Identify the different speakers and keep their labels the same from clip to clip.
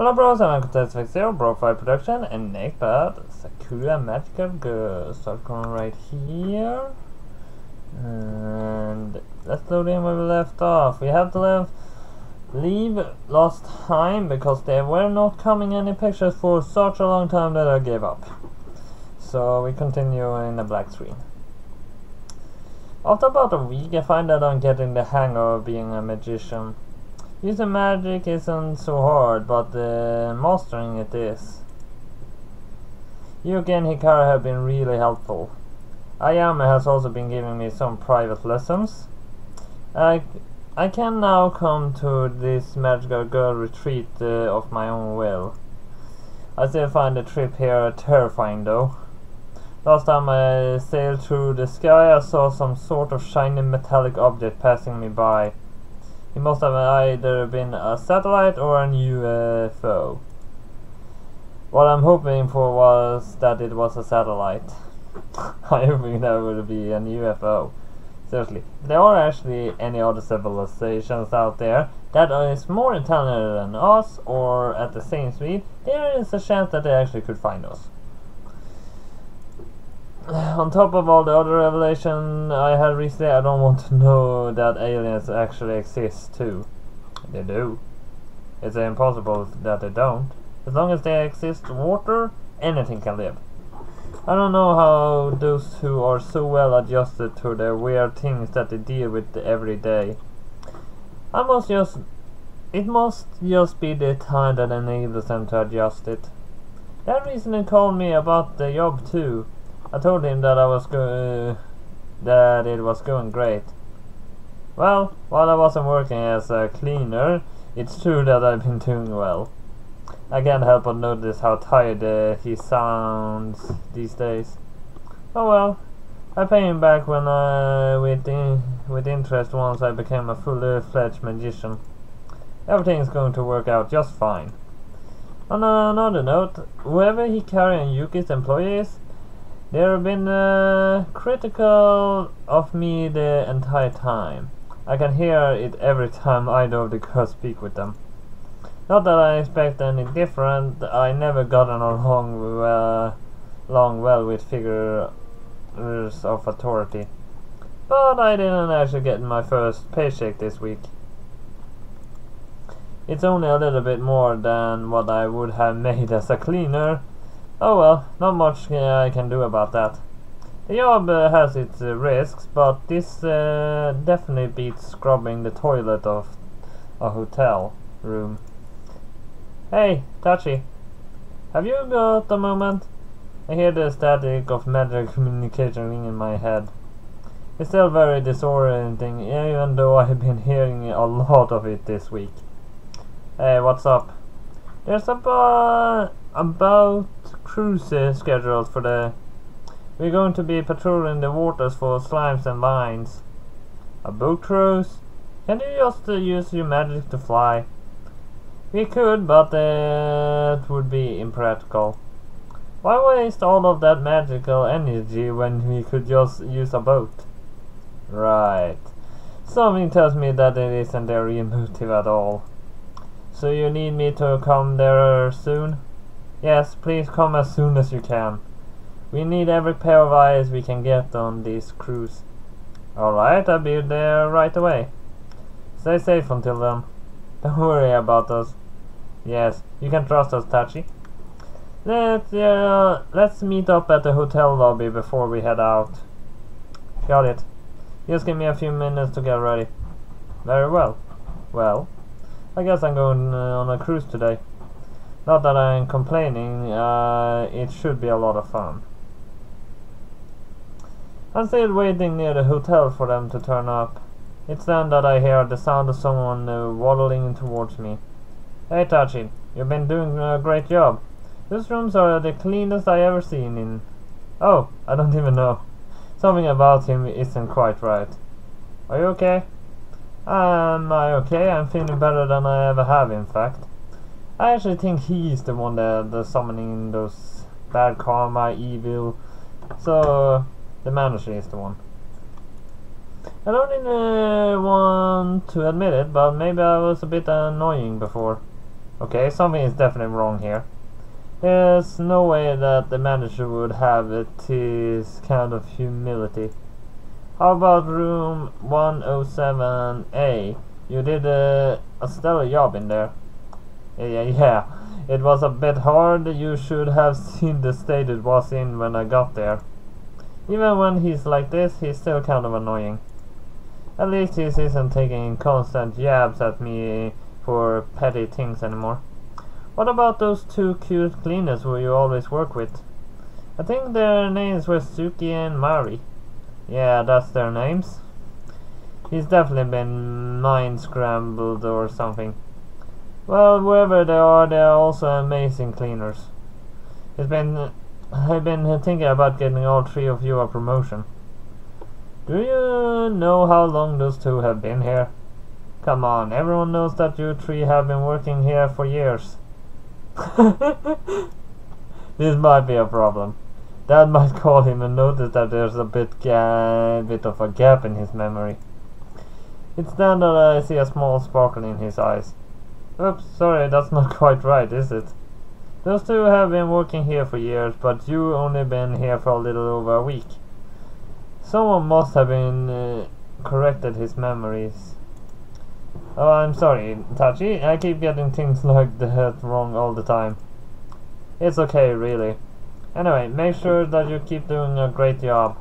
Speaker 1: Hello bros, I'm Contest 0, BroFive production, and next part, Sakura magical girl. Start going right here. And let's load in where we left off. We have to leave last time because there were not coming any pictures for such a long time that I gave up. So we continue in the black screen. After about a week, I find that I'm getting the hang of being a magician. Using magic isn't so hard, but mastering it is. Yuki and Hikaru have been really helpful. Ayame has also been giving me some private lessons. I can now come to this magical girl retreat of my own will. I still find the trip here terrifying though. Last time I sailed through the sky, I saw some sort of shiny metallic object passing me by. It must have either been a satellite or a UFO. What I'm hoping for was that it was a satellite. I hoping that would be a UFO. Seriously, if there are actually any other civilizations out there that is more intelligent than us or at the same speed, there is a chance that they actually could find us. On top of all the other revelation I had recently, I don't want to know that aliens actually exist too. They do. It's impossible that they don't. As long as they exist water, anything can live. I don't know how those two are so well adjusted to the weird things that they deal with every day. It must just be the time that enables them to adjust it. That reason he called me about the job too. I told him that that it was going great. Well, while I wasn't working as a cleaner, it's true that I've been doing well. I can't help but notice how tired he sounds these days. Oh well, I pay him back when with interest once I became a fully-fledged magician. Everything's going to work out just fine. On another note, whoever Hikaru and Yuki's employee is, they've been critical of me the entire time. I can hear it every time either of the girls speak with them. Not that I expect any different, I never gotten along well with figures of authority. But I didn't actually get my first paycheck this week. It's only a little bit more than what I would have made as a cleaner. Oh well, not much I can do about that. The job has its risks, but this definitely beats scrubbing the toilet of a hotel room. Hey, Tachi, have you got a moment? I hear the static of magic communication ring in my head. It's still very disorienting, even though I've been hearing a lot of it this week. Hey, what's up? There's about cruise scheduled for the... We're going to be patrolling the waters for slimes and vines. A boat cruise? Can't you just use your magic to fly? We could, but that would be impractical. Why waste all of that magical energy when we could just use a boat? Right. Something tells me that it isn't their real motive at all. So you need me to come there soon? Yes, please come as soon as you can. We need every pair of eyes we can get on this cruise. Alright, I'll be there right away. Stay safe until then. Don't worry about us. Yes, you can trust us, Tachi. Let's meet up at the hotel lobby before we head out. Got it. Just give me a few minutes to get ready. Very well. Well, I guess I'm going on a cruise today. Not that I'm complaining, it should be a lot of fun. I'm still waiting near the hotel for them to turn up. It's then that I hear the sound of someone waddling towards me. Hey Tachi, you've been doing a great job. Those rooms are the cleanest I ever seen in... Oh, I don't even know. Something about him isn't quite right. Are you okay? Am I okay? I'm feeling better than I ever have, in fact. I actually think he's the one that's summoning those bad karma, evil. So, the manager is the one. I don't even want to admit it, but maybe I was a bit annoying before. Okay, something is definitely wrong here. There's no way that the manager would have this kind of humility. How about room 107A? You did a stellar job in there. Yeah. It was a bit hard. You should have seen the state it was in when I got there. Even when he's like this, he's still kind of annoying. At least he isn't taking constant jabs at me for petty things anymore. What about those two cute cleaners who you always work with? I think their names were Suki and Mari. Yeah, that's their names. He's definitely been mind scrambled or something. Well, wherever they are also amazing cleaners. I've been thinking about getting all three of you a promotion. Do you know how long those two have been here? Come on, everyone knows that you three have been working here for years. This might be a problem. Dad might call him and notice that there's a bit of a gap in his memory. It's then that I see a small sparkle in his eyes. Oops, sorry, that's not quite right, is it? Those two have been working here for years, but you only been here for a little over a week. Someone must have been corrected his memories. Oh, I'm sorry, Tachi. I keep getting things like that wrong all the time. It's okay, really. Anyway, make sure that you keep doing a great job.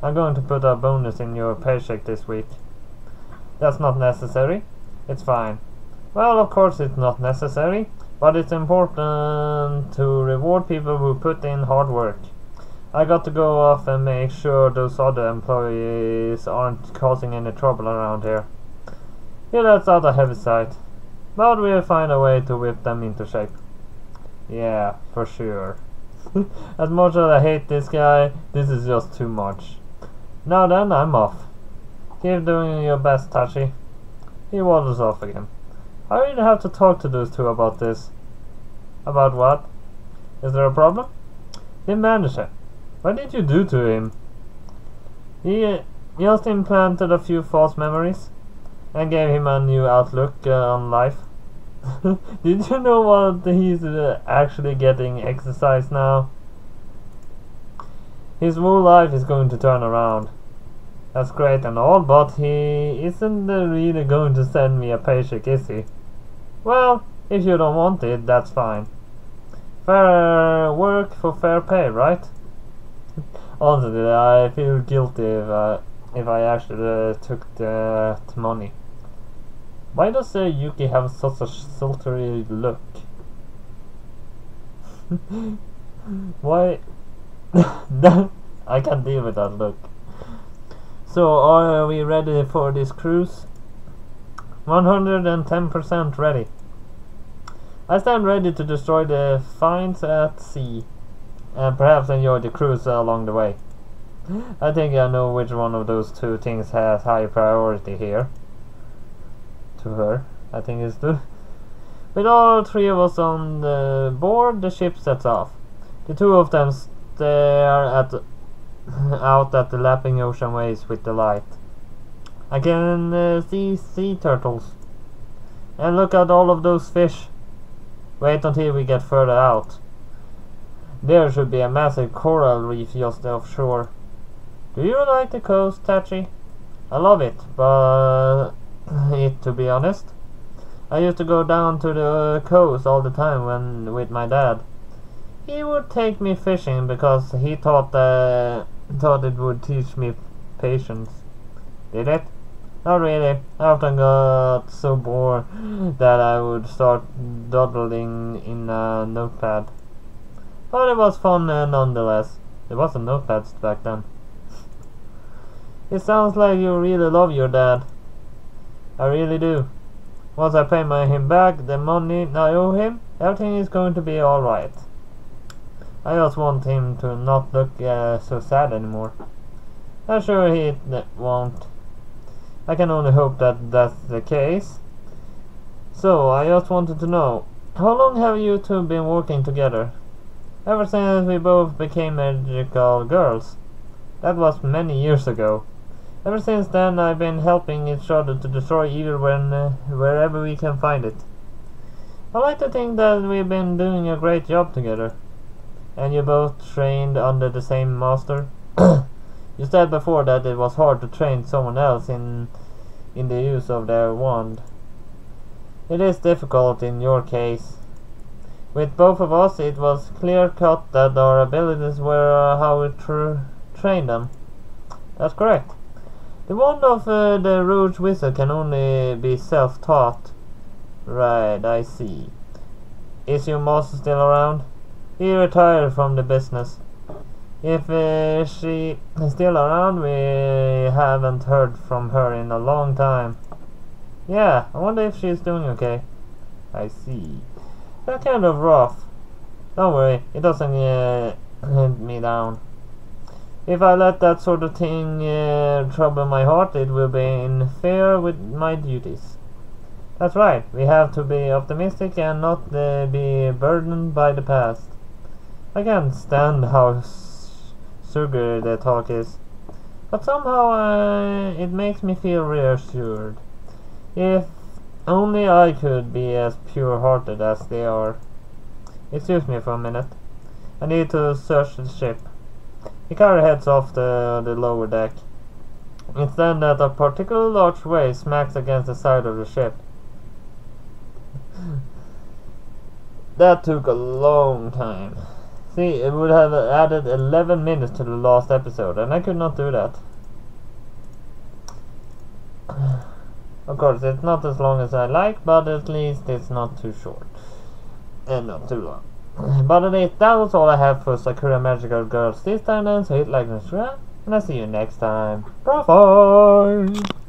Speaker 1: I'm going to put a bonus in your paycheck this week. That's not necessary. It's fine. Well, of course it's not necessary, but it's important to reward people who put in hard work. I got to go off and make sure those other employees aren't causing any trouble around here. He lets out a heavy sigh, but we'll find a way to whip them into shape. Yeah, for sure. As much as I hate this guy, this is just too much. Now then, I'm off. Keep doing your best, Tachi. He wanders off again. I really have to talk to those two about this. About what? Is there a problem? The manager. What did you do to him? He just implanted a few false memories and gave him a new outlook on life. Did you know what he's actually getting exercise now? His whole life is going to turn around. That's great and all, but he isn't really going to send me a paycheck, is he? Well, if you don't want it, that's fine. Fair work for fair pay, right? Honestly, I feel guilty if I actually took the money. Why does Yuki have such a sultry look? Why? I can't deal with that look. So, are we ready for this cruise? 110% ready. I stand ready to destroy the finds at sea, and perhaps enjoy the cruise along the way. I think I know which one of those two things has high priority here. To her, I think it's good. With all three of us on the board, the ship sets off. The two of them stare out at the lapping ocean waves with delight. I can see sea turtles. And look at all of those fish. Wait until we get further out. There should be a massive coral reef just offshore. Do you like the coast, Tachi? I love it, but to be honest, I used to go down to the coast all the time with my dad. He would take me fishing because he thought it would teach me patience. Did it? Not really. I often got so bored that I would start dawdling in a notepad. But it was fun nonetheless. There wasn't notepads back then. It sounds like you really love your dad. I really do. Once I pay him back the money I owe him, everything is going to be alright. I just want him to not look so sad anymore. I'm sure he won't. I can only hope that that's the case. So, I just wanted to know, how long have you two been working together? Ever since we both became magical girls. That was many years ago. Ever since then, I've been helping each other to destroy evil wherever we can find it. I like to think that we've been doing a great job together. And you both trained under the same master. You said before that it was hard to train someone else in the use of their wand. It is difficult in your case. With both of us, it was clear-cut that our abilities were how we trained them. That's correct. The wand of the Rouge Wizard can only be self-taught. Right, I see. Is your master still around? He retired from the business. If she is still around, we haven't heard from her in a long time. Yeah, I wonder if she's doing okay. I see. That's kind of rough. Don't worry, it doesn't hit me down. If I let that sort of thing trouble my heart, it will be unfair with my duties. That's right, we have to be optimistic and not be burdened by the past. I can't stand how sugary the talk is, but somehow it makes me feel reassured. If only I could be as pure-hearted as they are. Excuse me for a minute. I need to search the ship. Hikaru heads off the lower deck. It's then that a particularly large wave smacks against the side of the ship. That took a long time. See, it would have added 11 minutes to the last episode, and I could not do that. Of course, it's not as long as I like, but at least it's not too short. And not too long. But at least that was all I have for Sakura Magical Girls this time then, so hit like and subscribe, and I'll see you next time. BroFive!